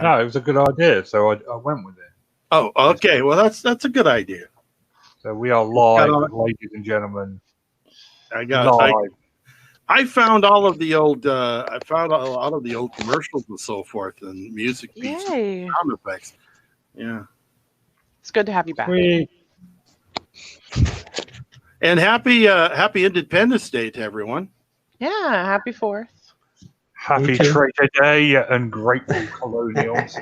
No, it was a good idea, so I went with it. Oh, okay. Well, that's a good idea. So we are live, ladies and gentlemen. I found all of the old. I found a lot of the old commercials and so forth, and music pieces, and sound effects. Yeah, it's good to have you back. And happy Independence Day to everyone. Yeah, happy 4th. Happy Traitor Day and grateful colonials.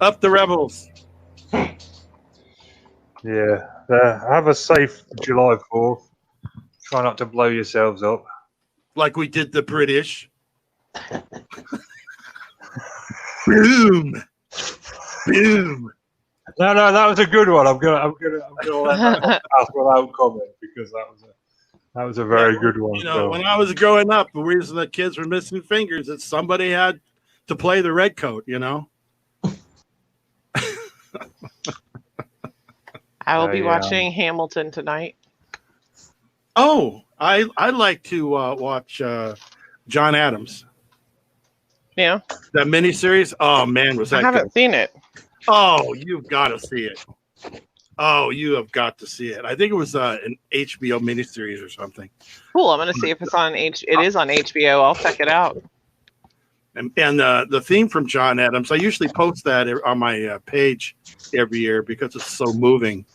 Up the rebels. Yeah. Have a safe July 4th. Try not to blow yourselves up. Like we did the British. Boom. Boom. No, that was a good one. I'm gonna let that pass without comment because that was a very good one. You know, when I was growing up, the reason the kids were missing fingers is somebody had to play the redcoat, you know. I will be watching Hamilton tonight. Oh, I like to watch John Adams. Yeah. That miniseries. Oh man, was that I haven't seen it. Oh, you've got to see it. Oh, you have got to see it. I think it was an HBO miniseries or something. Cool. I'm going to see if it's on It is on HBO. I'll check it out. And the theme from John Adams, I usually post that on my page every year because it's so moving.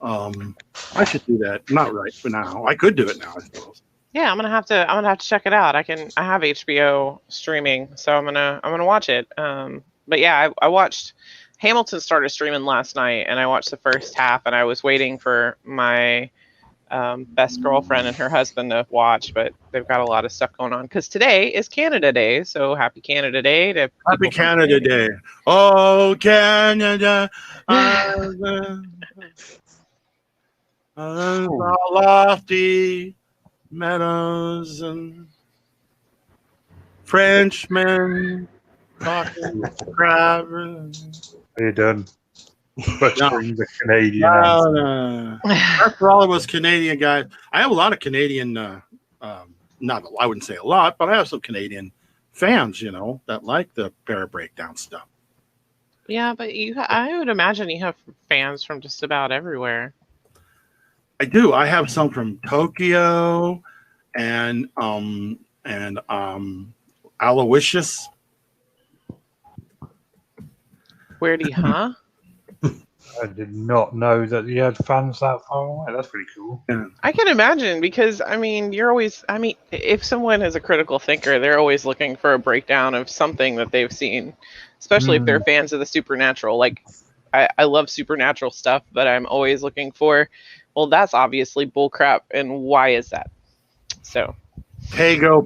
I should do that. Not right for now. I could do it now, I suppose. Yeah, I'm gonna have to check it out. I have HBO streaming, so I'm gonna watch it. But yeah, I watched Hamilton started streaming last night, and I watched the first half, and I was waiting for my best girlfriend and her husband to watch, but they've got a lot of stuff going on because today is Canada Day. So happy Canada Day to Happy Canada Day. Oh, Canada. Lofty meadows and Frenchmen talking crab. You're done. Butchering the Canadian. That's for all of us Canadian guys. I have a lot of Canadian, I wouldn't say a lot, but I have some Canadian fans, you know, that like the Para Breakdown stuff. Yeah, but I would imagine you have fans from just about everywhere. I do. I have some from Tokyo and Aloysius. Weirdie, huh? I did not know that you had fans that far away. That's pretty cool. Yeah. I can imagine because, I mean, if someone is a critical thinker, they're always looking for a breakdown of something that they've seen, especially if they're fans of the supernatural. Like, I love supernatural stuff, but I'm always looking for, well, that's obviously bullcrap, and why is that? So. Pago.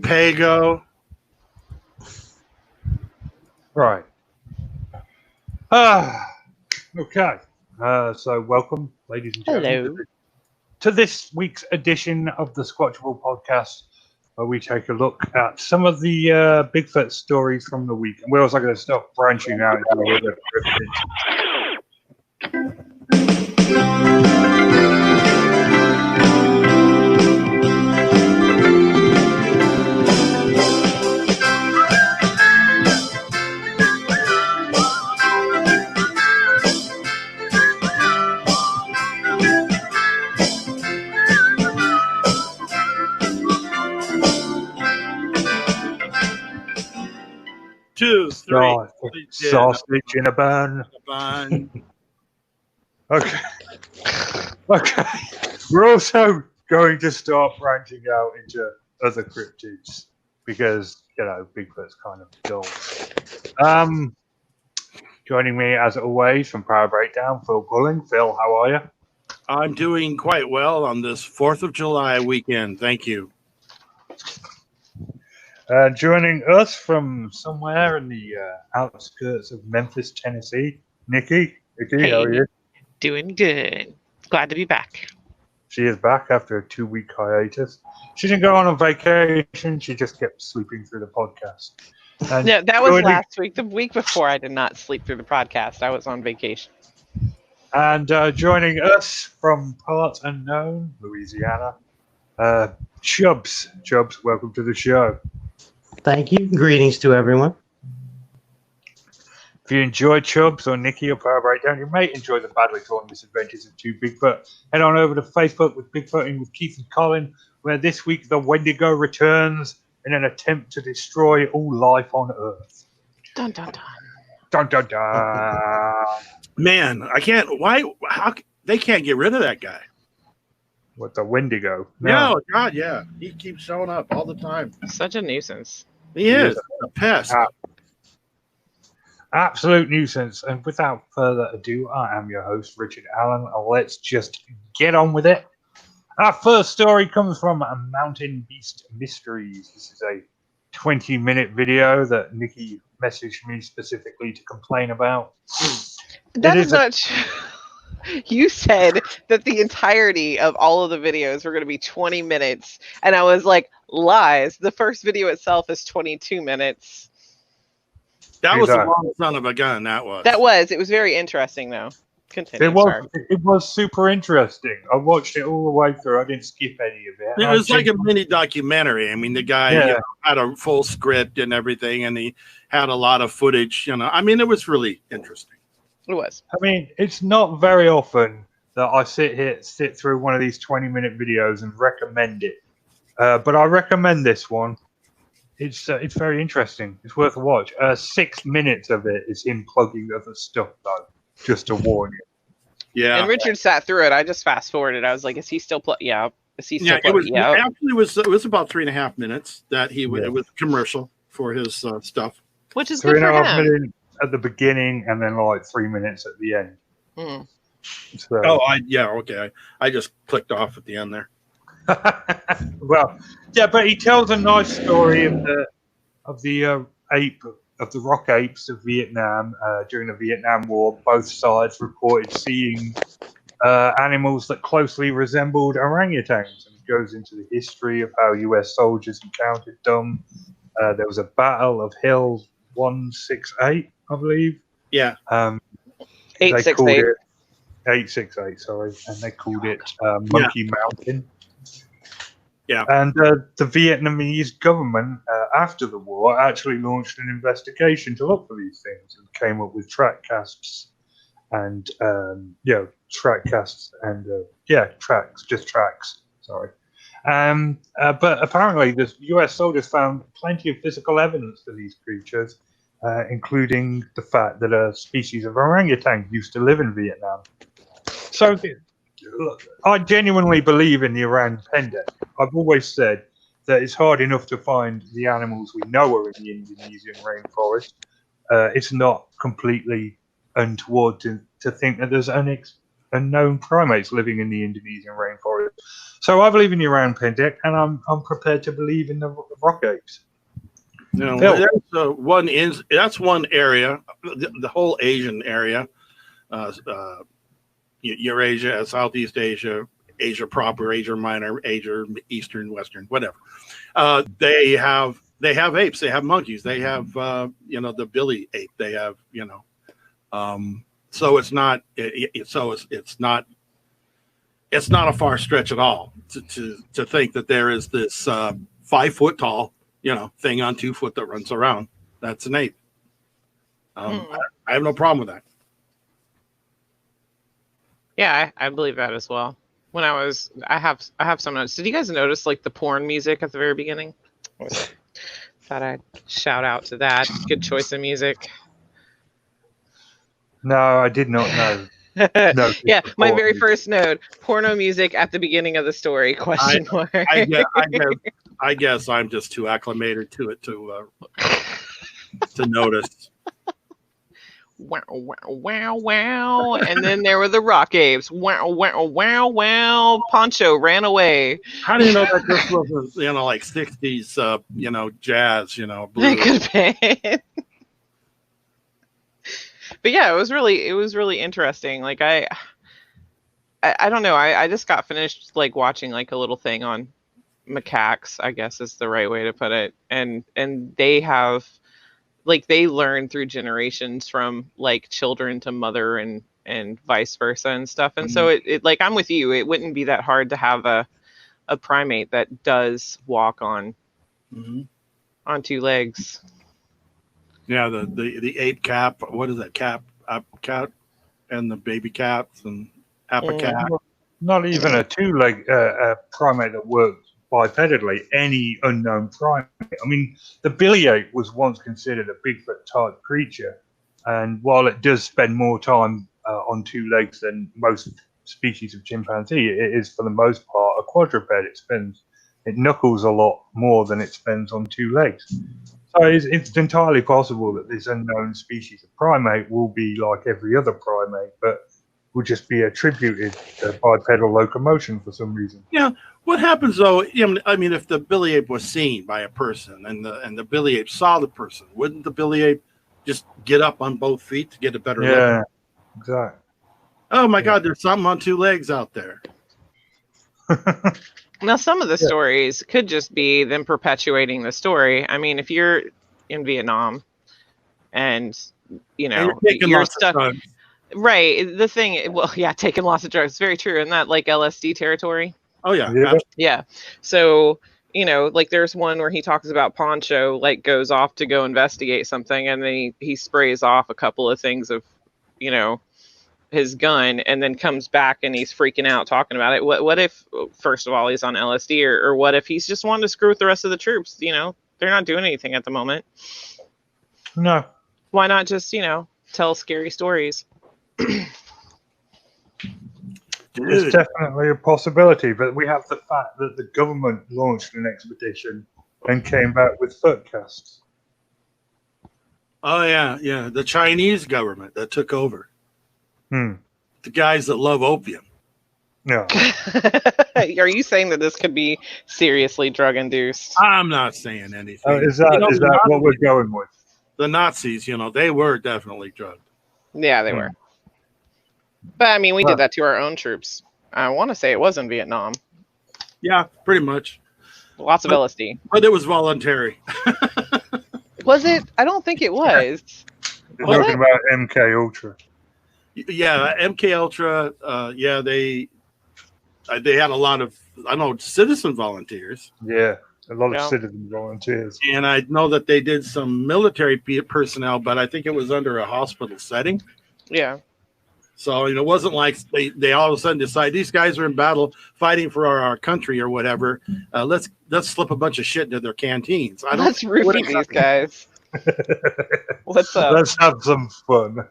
Right. Okay. So welcome, ladies and gentlemen, to this week's edition of the Squatchable podcast, where we take a look at some of the Bigfoot stories from the week. And we're also going to start branching out into other cryptids. 2, 3. Sausage in a bun. Okay. We're also going to start branching out into other cryptids because, Bigfoot's kind of dull. Joining me, as always, from Power Breakdown, Phil Pulling. Phil, how are you? I'm doing quite well on this 4th of July weekend. Thank you. Joining us from somewhere in the outskirts of Memphis, Tennessee, Nikki. Nikki, how are you? Doing good. Glad to be back. She is back after a 2-week hiatus. She didn't go on vacation. She just kept sleeping through the podcast. And no, that was last week. The week before, I did not sleep through the podcast. I was on vacation. And joining us from parts unknown, Louisiana, Chubbs. Chubbs, welcome to the show. Thank you. Greetings to everyone. If you enjoyed Chubbs or Nikki or Power Breakdown, you may enjoy the badly torn misadventures of two Bigfoot. Head on over to Facebook with Bigfooting with Keith and Colin, where this week the Wendigo returns in an attempt to destroy all life on Earth. Dun dun dun. Dun dun dun. Man, I can't. How they can't get rid of that guy? What, the Wendigo? No, God, yeah. He keeps showing up all the time. Such a nuisance. He is a pest. Absolute nuisance. And without further ado, I am your host, Richard Allen. Let's just get on with it. Our first story comes from Mountain Beast Mysteries. This is a 20-minute video that Nikki messaged me specifically to complain about. That is not You said that the entirety of all of the videos were going to be 20 minutes. And I was like, lies. The first video itself is 22 minutes. That was a long son of a gun. That was. It was very interesting, though. Continue. It was super interesting. I watched it all the way through. I didn't skip any of it. It was like a mini documentary. I mean, the guy had a full script and everything, and he had a lot of footage. I mean, it was really interesting. It was. I mean, it's not very often that I sit through one of these 20-minute videos and recommend it. But I recommend this one. It's very interesting. It's worth a watch. 6 minutes of it is him plugging other stuff, though, just to warn you. Yeah. And Richard sat through it. I just fast forwarded. I was like, is he still It was about 3.5 minutes that it was commercial for his stuff. Which is good for him. 3.5 minutes at the beginning and then like 3 minutes at the end. Mm. So. Okay. I just clicked off at the end there. Well, yeah, but he tells a nice story of the rock apes of Vietnam during the Vietnam War. Both sides reported seeing animals that closely resembled orangutans, and it goes into the history of how U.S. soldiers encountered them. There was a Battle of Hill 168, I believe. Yeah. 868. 868, sorry, and they called it Monkey Mountain. Yeah. And the Vietnamese government, after the war, actually launched an investigation to look for these things and came up with tracks, sorry. But apparently the US soldiers found plenty of physical evidence for these creatures, including the fact that a species of orangutan used to live in Vietnam. So I genuinely believe in the Iran pendant. I've always said that it's hard enough to find the animals we know are in the Indonesian rainforest. It's not completely untoward to think that there's unknown primates living in the Indonesian rainforest. So I believe in the Iran pendant, and I'm prepared to believe in the rock apes. That's one area, the whole Asian area. Eurasia, Southeast Asia, Asia proper, Asia minor, Asia Eastern, Western, whatever. They have apes. They have monkeys. They have the billy ape. They have so it's not a far stretch at all to think that there is this 5 foot tall thing on 2 foot that runs around. That's an ape. I have no problem with that. Yeah, I believe that as well. When I have some notes. Did you guys notice like the porn music at the very beginning? Thought I'd shout out to that. Good choice of music. No, I did not know. No, yeah, my very first note: porno music at the beginning of the story? Question mark. I guess I'm just too acclimated to it to notice. Wow, wow, wow, wow. And then there were the rock apes. Wow, wow, wow, wow. Poncho ran away. How do you know that this was, like 60s, jazz, blues? It could have been. But yeah, it was really interesting. Like I don't know. I just got finished like watching like a little thing on macaques, I guess is the right way to put it. And they have like they learn through generations from like children to mother and vice versa and stuff. And so it like I'm with you. It wouldn't be that hard to have a primate that does walk on on two legs. Yeah, the ape cap. What is that cat? Cat and the baby cats and apicat. Not even a two-leg primate that works bipedally. Any unknown primate. I mean, the billy ape was once considered a Bigfoot-type creature, and while it does spend more time on two legs than most species of chimpanzee, it is for the most part a quadruped. It knuckles a lot more than it spends on two legs. So it's entirely possible that this unknown species of primate will be like every other primate, but will just be attributed to bipedal locomotion for some reason. Yeah. What happens though? I mean, if the billy ape was seen by a person and the billy ape saw the person, wouldn't the billy ape just get up on both feet to get a better look? Yeah, exactly. Oh my God, there's something on two legs out there. Now, some of the stories could just be them perpetuating the story. I mean, if you're in Vietnam and, you're stuck. Right. The thing, well, yeah, taking lots of drugs. It's very true. Isn't that like LSD territory? Oh, yeah. Yeah. So, there's one where he talks about Poncho, goes off to go investigate something, and then he sprays off a couple of things of, his gun, and then comes back and he's freaking out talking about it. What if, first of all, he's on LSD, or what if he's just wanting to screw with the rest of the troops? They're not doing anything at the moment. No. Why not just, tell scary stories? It's definitely a possibility, but we have the fact that the government launched an expedition and came back with foot casts. Oh, yeah. The Chinese government that took over. The guys that love opium. No. Are you saying that this could be seriously drug induced? I'm not saying anything. Is that what we're going with? The Nazis, they were definitely drugged. Yeah, they were. But I mean, we did that to our own troops. I want to say it was in Vietnam. Yeah, pretty much. Lots of LSD. But it was voluntary. Was it? I don't think it was. You're talking about MK Ultra. Yeah, MK Ultra. They had a lot of citizen volunteers. Yeah, a lot of citizen volunteers. And I know that they did some military personnel, but I think it was under a hospital setting. Yeah. So it wasn't like they all of a sudden decide these guys are in battle fighting for our country or whatever. Let's slip a bunch of shit into their canteens. Let's roofie these guys. What's up? Let's have some fun.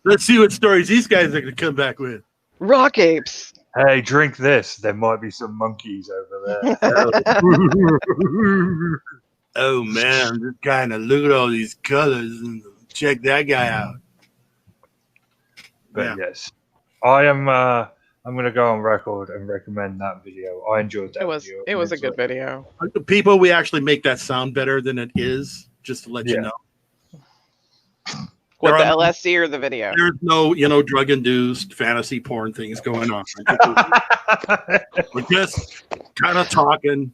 Let's see what stories these guys are going to come back with. Rock apes. Hey, drink this. There might be some monkeys over there. Oh man, just kind of look at all these colors and check that guy out. But yes, I'm going to go on record and recommend that video. I enjoyed that video. It was a good video. People, we actually make that sound better than it is, just to let you know. What, the LSD or the video? There's no, drug-induced fantasy porn things going on. We're just kind of talking.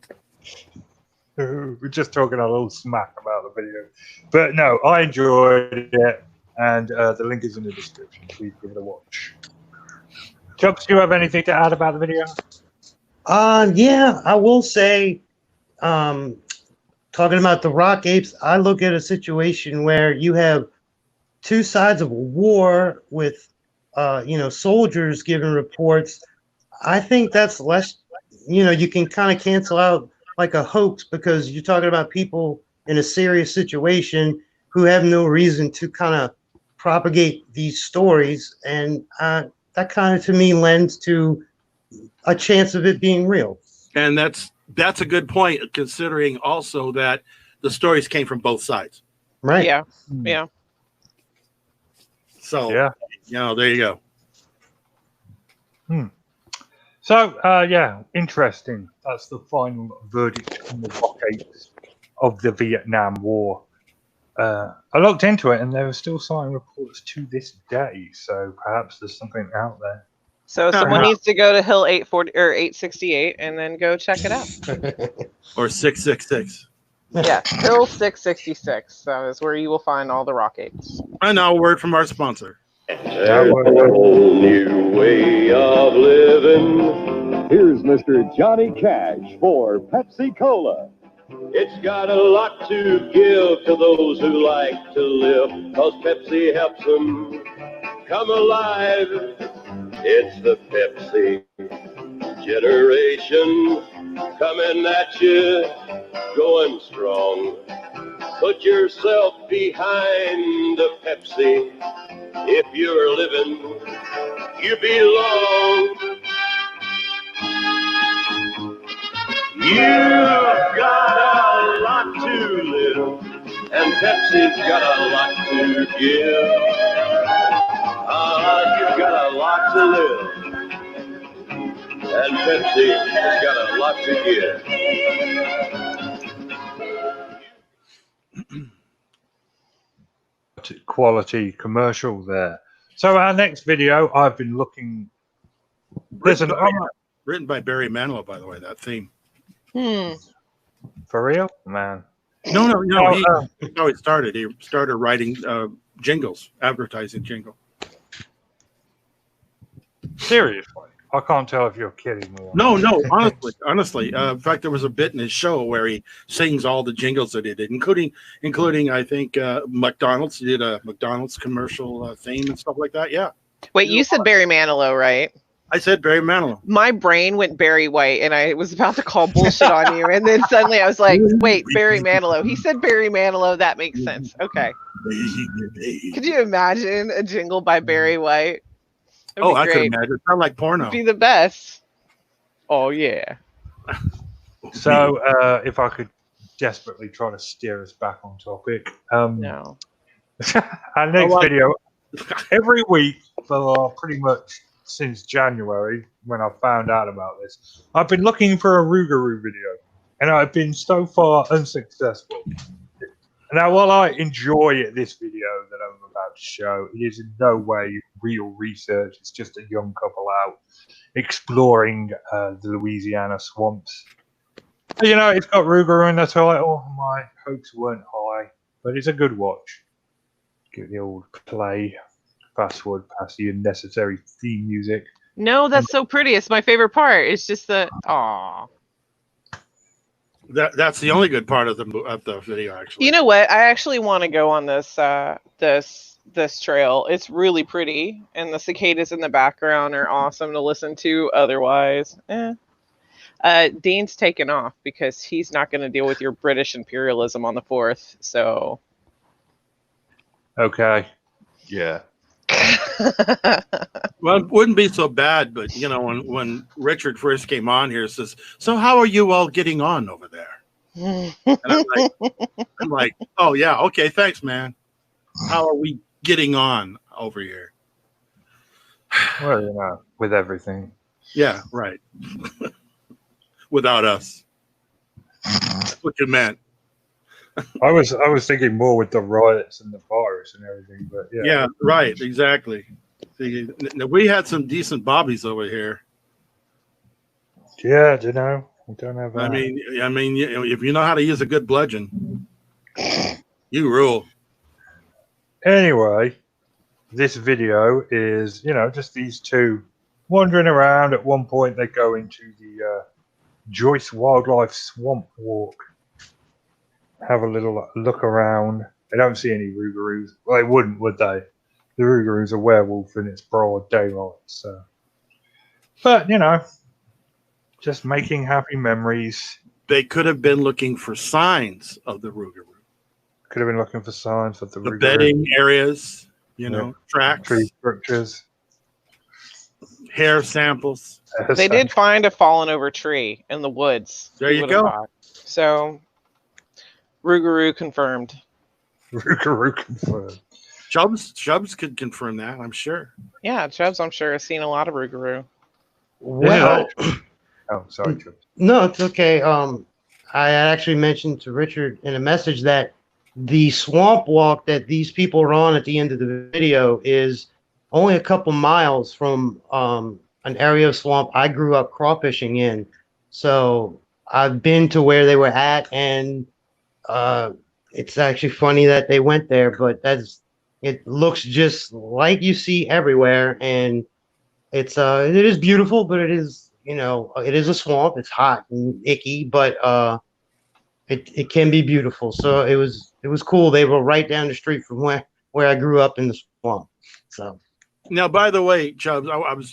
We're just talking a little smack about the video. But no, I enjoyed it. And the link is in the description. Please give it a watch. Chubbs, do you have anything to add about the video? Yeah, I will say, talking about the rock apes, I look at a situation where you have two sides of a war with, soldiers giving reports. I think that's less, you can kind of cancel out like a hoax because you're talking about people in a serious situation who have no reason to kind of propagate these stories, and that kind of to me lends to a chance of it being real. And that's a good point, considering also that the stories came from both sides. Right. Yeah. So there you go. So interesting. That's the final verdict on the rock apes of the Vietnam War. I looked into it, and there are still sighting reports to this day. So perhaps there's something out there. So someone needs to go to Hill 840 or 868 and then go check it out. Or 666. Yeah, Hill 666. That is where you will find all the rock apes. And now a word from our sponsor. There's a whole new way of living. Here's Mr. Johnny Cash for Pepsi Cola. It's got a lot to give to those who like to live, 'cause Pepsi helps them come alive. It's the Pepsi generation coming at you, going strong. Put yourself behind the Pepsi. If you're living, you belong. You've got a lot to live, and Pepsi's got a lot to give. You've got a lot to live, and Pepsi has got a lot to give. Quality commercial there. So our next video, I've been looking. Written by Barry Manilow, by the way, that theme. For real, man. No. That's how he started. He started writing jingles, advertising jingle. Seriously, I can't tell if you're kidding me. No, honestly. In fact, there was a bit in his show where he sings all the jingles that he did, including I think McDonald's. He did a McDonald's commercial theme and stuff like that. Yeah. Wait, you said Barry Manilow, right? I said Barry Manilow. My brain went Barry White, and I was about to call bullshit on you, and then suddenly I was like, "Wait, Barry Manilow." He said Barry Manilow. That makes sense. Okay. Could you imagine a jingle by Barry White? I could imagine. It sounds like porno. It'd be the best. Oh yeah. So, if I could desperately try to steer us back on topic, No. our next video, every week for pretty much since January, when I found out about this, I've been looking for a Rougarou video, and I've been so far unsuccessful. Now, while I enjoy this video that I'm about to show, it is in no way real research. It's just a young couple out exploring the Louisiana swamps. You know, it's got Rougarou in the title. My hopes weren't high, but it's a good watch. Give the old play. Fast forward past the unnecessary theme music. No, that's so pretty. It's my favorite part. It's just the aw. That's the only good part of the video, actually. You know what? I actually want to go on this this trail. It's really pretty, and the cicadas in the background are awesome to listen to. Otherwise, Dean's taken off because he's not going to deal with your British imperialism on the 4th. So, okay, yeah. Well, it wouldn't be so bad, but you know, when Richard first came on here, says, "So how are you all getting on over there?" And I'm like, "Oh yeah, okay, thanks, man. How are we getting on over here?" Well, you know, with everything. Yeah, right. Without us. That's what you meant. I was thinking more with the riots and the virus and everything, but yeah. Yeah, right, exactly. See, we had some decent bobbies over here. Yeah, you know, we don't have. I mean, if you know how to use a good bludgeon, you rule. Anyway, this video is, you know, just these two wandering around. At one point, they go into the Joyce Wildlife Swamp Walk. Have a little look around. They don't see any Rougarous. Well, they wouldn't, would they? The Rougarou's a werewolf and it's broad daylight. So, but you know, just making happy memories. They could have been looking for signs of the Rougarou. Could have been looking for signs of the Rougarou. Bedding areas, you know, tracks, tree structures, hair samples. They did find a fallen over tree in the woods. There you go. Thought. So, Rougarou confirmed. Rougarou confirmed. Chubbs could confirm that, I'm sure. Yeah, Chubbs, I'm sure, has seen a lot of Rougarou. Well, oh, sorry, Chubbs. No, it's okay. I actually mentioned to Richard in a message that the swamp walk that these people are on at the end of the video is only a couple miles from an area of swamp I grew up crawfishing in. So I've been to where they were at, and it's actually funny that they went there, but it looks just like you see everywhere, and it is beautiful, but it is, you know, it is a swamp. It's hot and icky, but it can be beautiful. So it was cool. They were right down the street from where I grew up in the swamp. So now, by the way, Chubbs, I was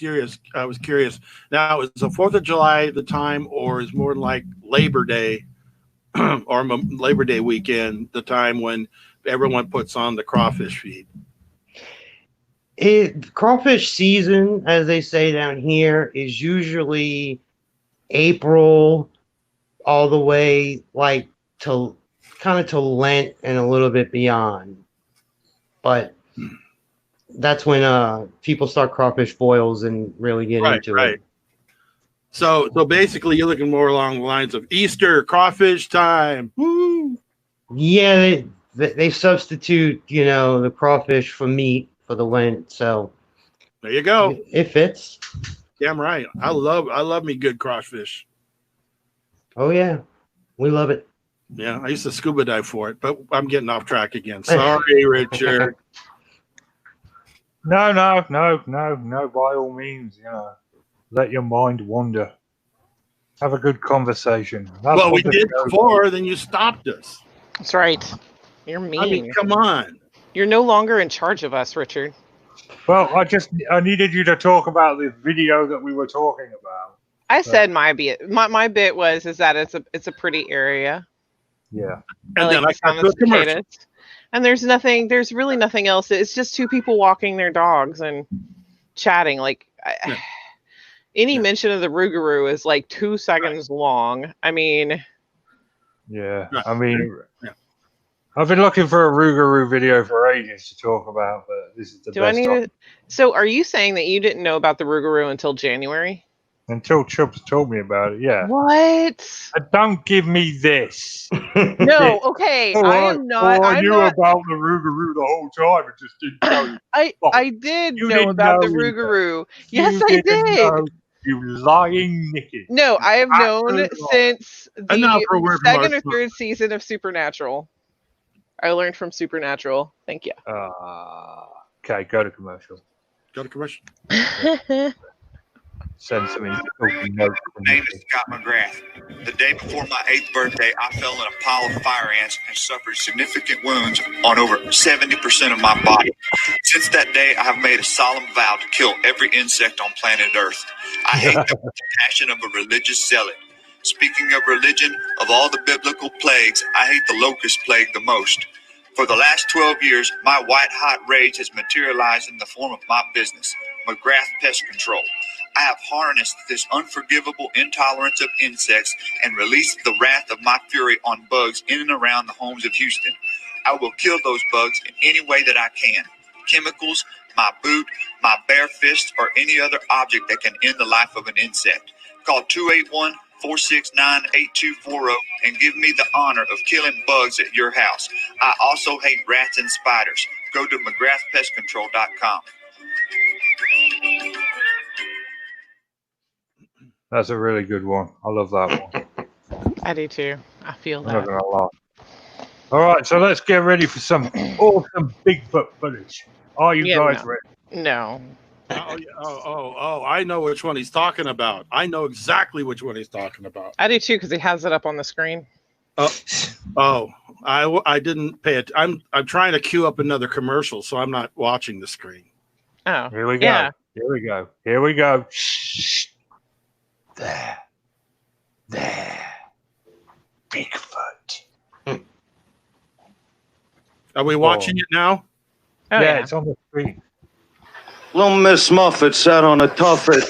curious. Now, is the 4th of July the time, or is more like Labor Day or Labor Day weekend the time when everyone puts on the crawfish feed? Crawfish season, as they say down here, is usually April all the way like to kind of to Lent and a little bit beyond. But that's when people start crawfish boils and really get into it. So basically, you're looking more along the lines of Easter crawfish time. Woo! Yeah, they substitute, the crawfish for meat for the Lent. So there you go. It fits. Damn right. I love me good crawfish. Oh yeah, we love it. Yeah, I used to scuba dive for it, but I'm getting off track again. Sorry, Richard. No. By all means, let your mind wander. Have a good conversation. Well, we did before, then you stopped us. That's right. You're mean. I mean, come on. You're no longer in charge of us, Richard. Well, I needed you to talk about the video that we were talking about. I said my bit. My bit was that it's a pretty area. Yeah. And then and there's really nothing else. It's just two people walking their dogs and chatting. Any mention of the Rougarou is like 2 seconds long. I mean, yeah. I've been looking for a Rougarou video for ages to talk about, but this is the best. So are you saying that you didn't know about the Rougarou until January? Until Chubbs told me about it, yeah. What? Don't give me this. No, okay. I am not. I knew about the Rougarou the whole time. It just didn't tell you. I did know about the Rougarou. Yes, I did. You lying Nikki. No, I have known since the second or third season of Supernatural. I learned from Supernatural. Thank you. Okay, go to commercial. Send some notes. My name is Scott McGrath. The day before my 8th birthday, I fell in a pile of fire ants and suffered significant wounds on over 70% of my body. Since that day, I have made a solemn vow to kill every insect on planet Earth. I hate them with the passion of a religious zealot. Speaking of religion, of all the biblical plagues, I hate the locust plague the most. For the last 12 years, my white-hot rage has materialized in the form of my business, McGrath Pest Control. I have harnessed this unforgivable intolerance of insects and released the wrath of my fury on bugs in and around the homes of Houston. I will kill those bugs in any way that I can. Chemicals, my boot, my bare fist, or any other object that can end the life of an insect. Call 281-469-8240 and give me the honor of killing bugs at your house. I also hate rats and spiders. Go to McGrathPestControl.com. That's a really good one. I love that one. I do too. I feel that. I'm not gonna lie. All right, so let's get ready for some awesome Bigfoot footage. Are you guys ready? No. Oh, I know which one he's talking about. I know exactly which one he's talking about. I do too, because he has it up on the screen. I didn't pay it. I'm trying to queue up another commercial, so I'm not watching the screen. Oh. Here we go. Yeah. Here we go. Shh. There. Bigfoot. Are we watching it now? Oh, yeah, it's on the screen. Little Miss Muffet sat on a tuffet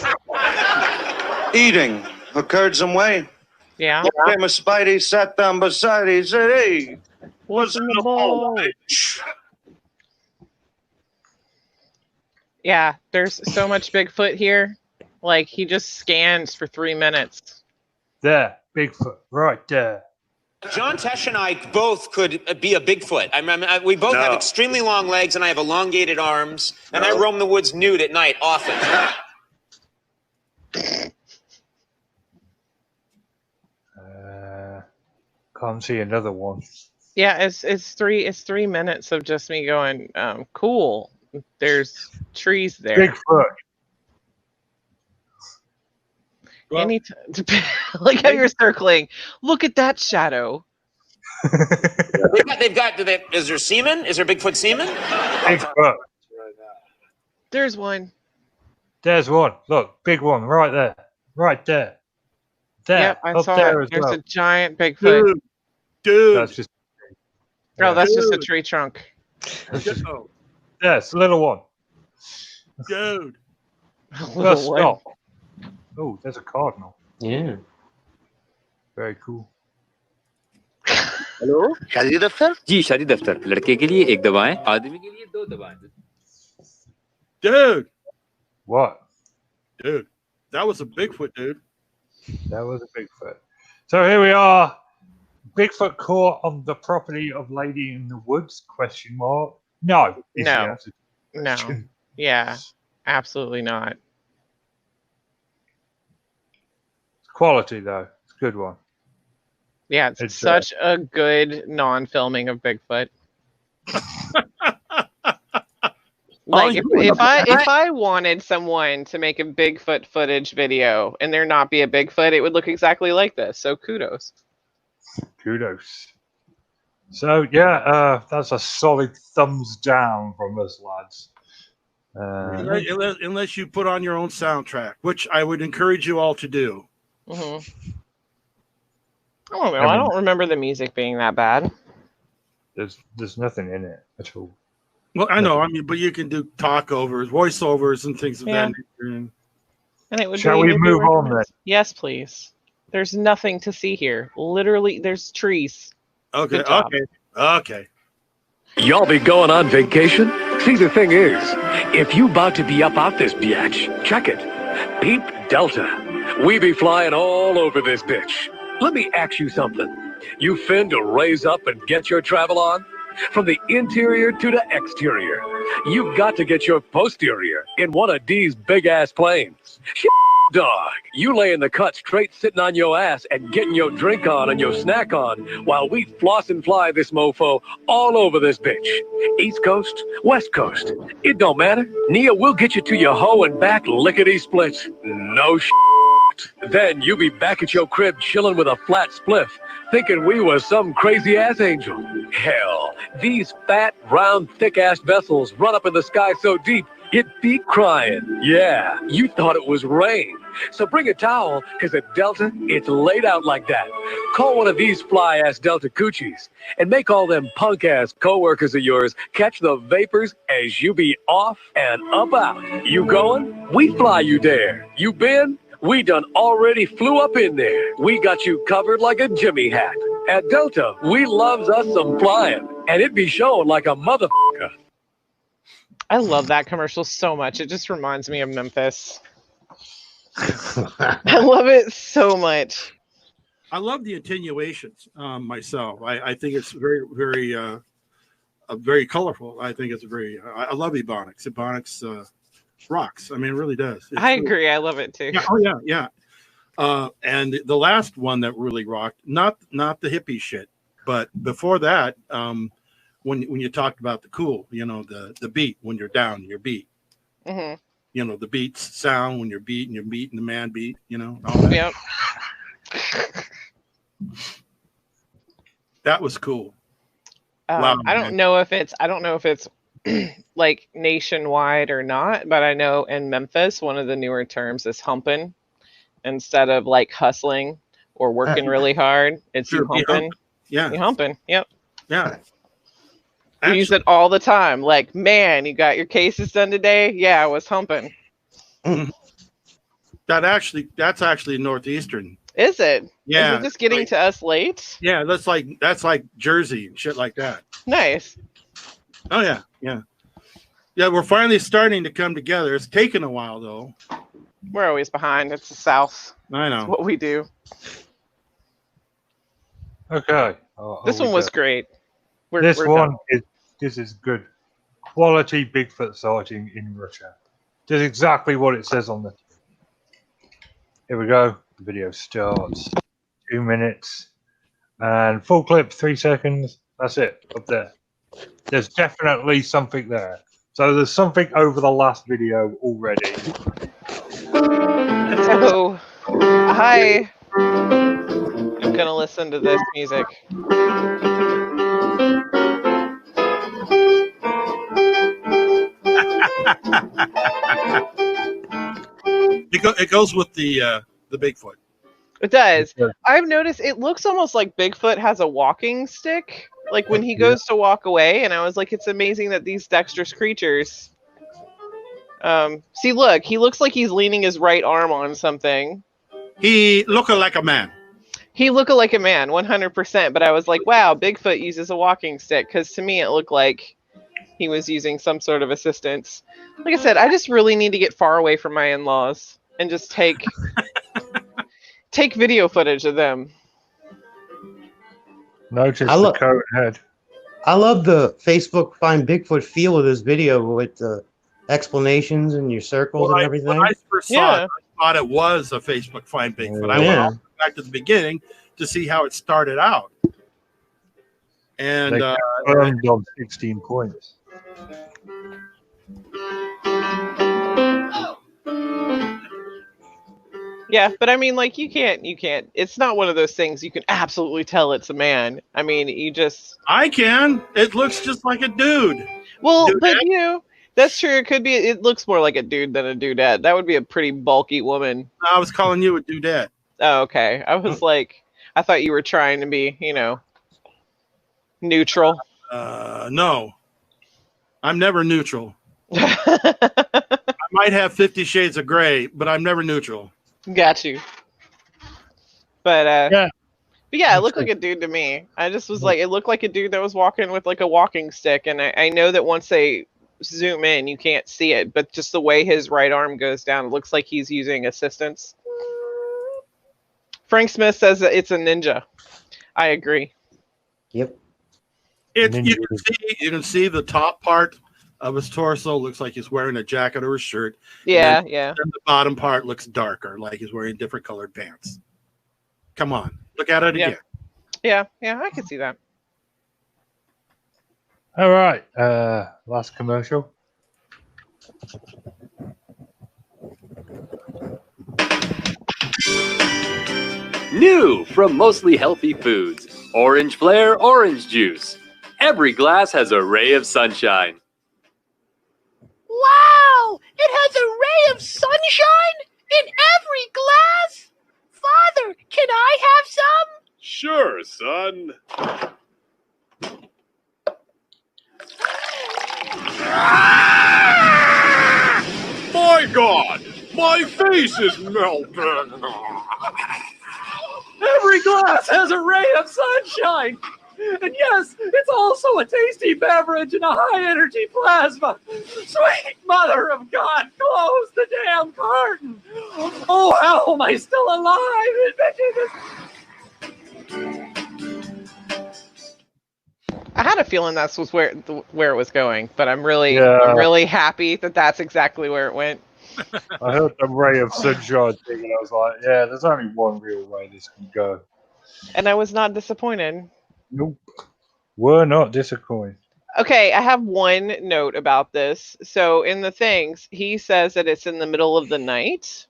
eating her curds and whey. Yeah. Famous Spidey sat down beside he said, "Hey, what's in the bowl?" Yeah, there's so much Bigfoot here. Like, he just scans for 3 minutes. There, Bigfoot, right there. John Tesh and I both could be a Bigfoot. We both have extremely long legs, and I have elongated arms, and I roam the woods nude at night often. Can't see another one. Yeah, it's 3 minutes of just me going, cool. There's trees there. Bigfoot. Well, like how you're circling. Look at that shadow. Is there semen? Is there Bigfoot semen? Bigfoot. There's one. There's one. Look, big one right there. Right there. There. Yep, I saw there it. There's well. a giant Bigfoot. Dude. That's just. Oh, that's just a tree trunk. Yes, little one. Dude. First stop. Oh, there's a cardinal. Yeah. Very cool. Hello शादी दफ्तर जी शादी दफ्तर लड़के के लिए एक दवाएं आदमी के लिए 2 दवाएं Dude. What? Dude. That was a Bigfoot, dude. That was a Bigfoot. So here we are. Bigfoot caught on the property of Lady in the Woods? Question mark. No. No. Yeah. Absolutely not. It's quality though. It's a good one. Yeah, it's such a good non-filming of Bigfoot. Like if I wanted someone to make a Bigfoot footage video and there not be a Bigfoot, it would look exactly like this. So kudos. Kudos. So yeah, that's a solid thumbs down from us lads. Unless you put on your own soundtrack, which I would encourage you all to do. Mm-hmm. I don't know. I don't remember the music being that bad. There's nothing in it at all. Well, I know. I mean, but you can do talkovers, voiceovers, and things of that nature. And it would Shall we move on then? Yes, please. There's nothing to see here. Literally, there's trees. Okay. Y'all be going on vacation? See, the thing is, if you about to be up out this biatch, check it. Peep Delta. We be flying all over this bitch. Let me ask you something. You fin to raise up and get your travel on? From the interior to the exterior, you got to get your posterior in one of these big-ass planes. Shit, dog, you lay in the cut straight sitting on your ass and getting your drink on and your snack on while we floss and fly this mofo all over this bitch. East Coast, West Coast, it don't matter. Nia will get you to your hoe and back lickety-split. No shit. Then you be back at your crib chilling with a flat spliff, thinking we was some crazy-ass angel. Hell, these fat, round, thick-ass vessels run up in the sky so deep, you'd be crying. Yeah, you thought it was rain. So bring a towel, because at Delta, it's laid out like that. Call one of these fly-ass Delta coochies, and make all them punk-ass co-workers of yours catch the vapors as you be off and about. You going? We fly you there. You been? We done already flew up in there. We got you covered like a Jimmy hat. At Delta, we loves us some flying, and it be showing like a motherfucker. I love that commercial so much. It just reminds me of Memphis. I love it so much. I love the attenuations myself. I think it's very, very, very colorful. I think it's very. I love Ebonics. Ebonics rocks. I mean, it really does. I agree. I love it too. Yeah. And the last one that really rocked, not the hippie shit, but before that, when you talked about the cool, the beat when you're down, your beat. Mm-hmm. The beats sound when you're beating, you're beating the man beat. All that. Yep. That was cool. Wow, I don't know if it's like nationwide or not, but I know in Memphis, one of the newer terms is humping instead of like hustling or working really hard. It's you humping. Yeah. You humping. Yep. Yeah. You use it all the time. Like, man, you got your cases done today? Yeah, I was humping. That's actually Northeastern. Is it? Yeah. Is it just getting to us late? Yeah, that's like Jersey and shit like that. Nice. Oh yeah. Yeah, we're finally starting to come together. It's taken a while though. We're always behind. It's the South. I know. It's what we do. Okay. This one was great. This is good. Quality Bigfoot sighting in Russia. This is exactly what it says on the. Here we go. The video starts. 2 minutes. And full clip, 3 seconds. That's it. Up there. There's definitely something there. So there's something over the last video already. So, hi. I'm gonna listen to this music. It goes with the Bigfoot. It does. I've noticed it looks almost like Bigfoot has a walking stick, like when he goes to walk away, and I was like, it's amazing that these dexterous creatures. See, look, he looks like he's leaning his right arm on something. He looking like a man. He looked like a man, 100%. But I was like, wow, Bigfoot uses a walking stick, because to me it looked like he was using some sort of assistance. Like I said, I just really need to get far away from my in-laws and just take video footage of them. Notice the coat head. I love the Facebook Find Bigfoot feel of this video with the explanations and your circles and everything. When I first saw it, I thought it was a Facebook Find Bigfoot. I went all back to the beginning to see how it started out. And they earned on 16 points. Yeah, but I mean, like, you can't. It's not one of those things you can absolutely tell it's a man. I mean, I can. It looks just like a dude. Well, but that's true. It could be. It looks more like a dude than a dudette. That would be a pretty bulky woman. I was calling you a dudette. Oh, okay. I was like, I thought you were trying to be, neutral. No, I'm never neutral. I might have 50 Shades of Gray, but I'm never neutral. Got you. But it looked like a dude to me. I just was like, it looked like a dude that was walking with like a walking stick. And I know that once they zoom in, you can't see it, but just the way his right arm goes down, it looks like he's using assistance. Frank Smith says that it's a ninja. I agree. Yep. You can see the top part of his torso looks like he's wearing a jacket or a shirt. Yeah, and the bottom part looks darker, like he's wearing different colored pants. Come on, look at it again. Yeah, I can see that. All right, last commercial. New from Mostly Healthy Foods, Orange Flare Orange Juice. Every glass has a ray of sunshine. Wow! It has a ray of sunshine in every glass? Father, can I have some? Sure, son. My God! My face is melting! Every glass has a ray of sunshine! And yes, it's also a tasty beverage and a high-energy plasma. Sweet Mother of God, close the damn curtain! Oh, how am I still alive? I had a feeling that was where it was going, but I'm really happy that that's exactly where it went. I heard the ray of sunshine thing, and I was like, yeah, there's only one real way this can go. And I was not disappointed. Nope. We're not disappointed. Okay, I have one note about this. So in the things, he says that it's in the middle of the night,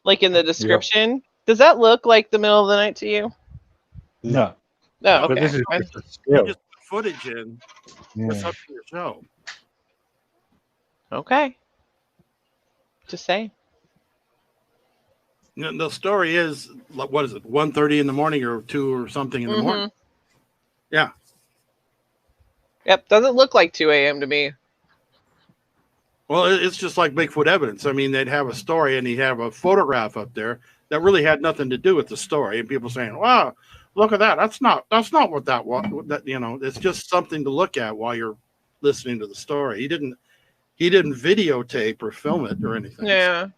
like in the description. Yep. Does that look like the middle of the night to you? No. Oh, okay. But this is just footage in. It's up to your show. Okay. Just saying. The story is, what is it, 1:30 in the morning or 2 or something in the morning? Yeah. Yep, doesn't look like 2 a.m. to me. Well, it's just like Bigfoot evidence. I mean, they'd have a story and he'd have a photograph up there that really had nothing to do with the story, and people saying, "Wow, look at that! That's not what that was." That, it's just something to look at while you're listening to the story. He didn't videotape or film it or anything. Yeah.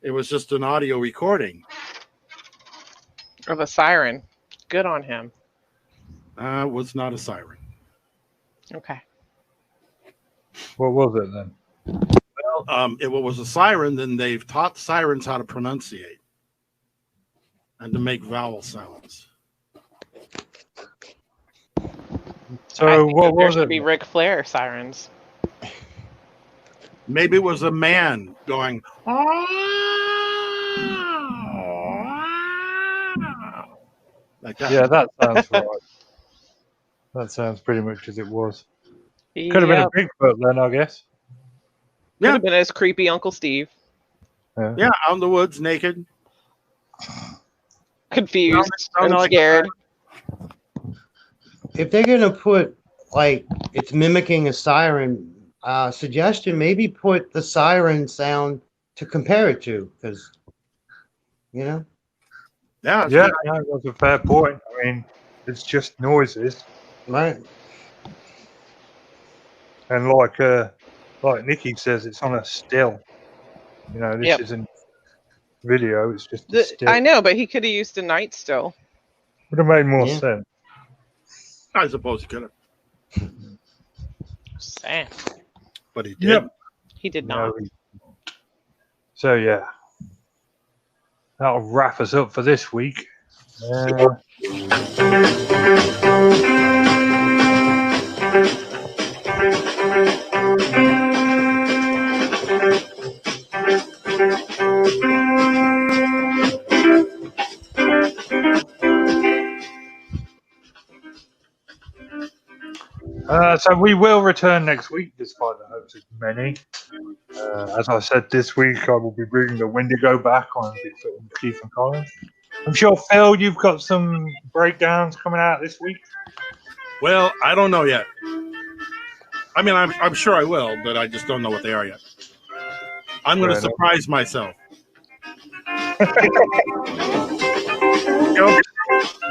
It was just an audio recording of a siren. Good on him. It was not a siren. Okay. What was it then? Well, if it was a siren, then they've taught sirens how to pronunciate and to make vowel sounds. So what was it? Be Ric Flair sirens. Maybe it was a man going. Like that. Yeah, that sounds right. That sounds pretty much as it was. Could have been a Bigfoot then, I guess. Could have been his creepy Uncle Steve. Yeah, out in the woods, naked. Confused and scared. If they're gonna put like it's mimicking a siren, suggestion maybe put the siren sound to compare it to, because Yeah, that's a fair point. I mean, it's just noises, right? And like Nikki says, it's on a still. You know, this isn't video; it's just a still. I know, but he could have used a night still. Would have made more sense. I suppose he could have. Sad. But he did. Yep. He did not. So yeah, that'll wrap us up for this week. So we will return next week, despite the hopes of many. As I said, this week I will be bringing the Wendigo back on Bigfoot and Keith and Colin. I'm sure, Phil, you've got some breakdowns coming out this week. Well, I don't know yet. I mean, I'm sure I will, but I just don't know what they are yet. I'm going to surprise myself.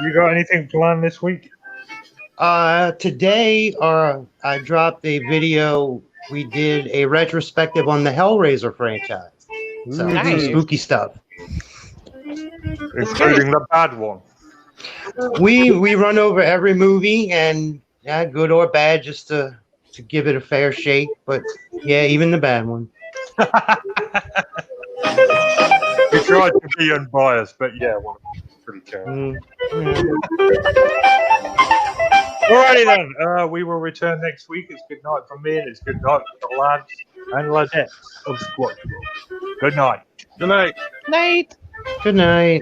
You got anything planned this week? Today, I dropped a video. We did a retrospective on the Hellraiser franchise. So some spooky stuff, including the bad one. We run over every movie, and good or bad, just to give it a fair shake. But yeah, even the bad one. We tried to be unbiased, but yeah, one pretty terrible. Alrighty then, we will return next week. It's good night from me, and it's good night for the lads and ladettes of Squatchable. Good night. Good night. Night. Good night.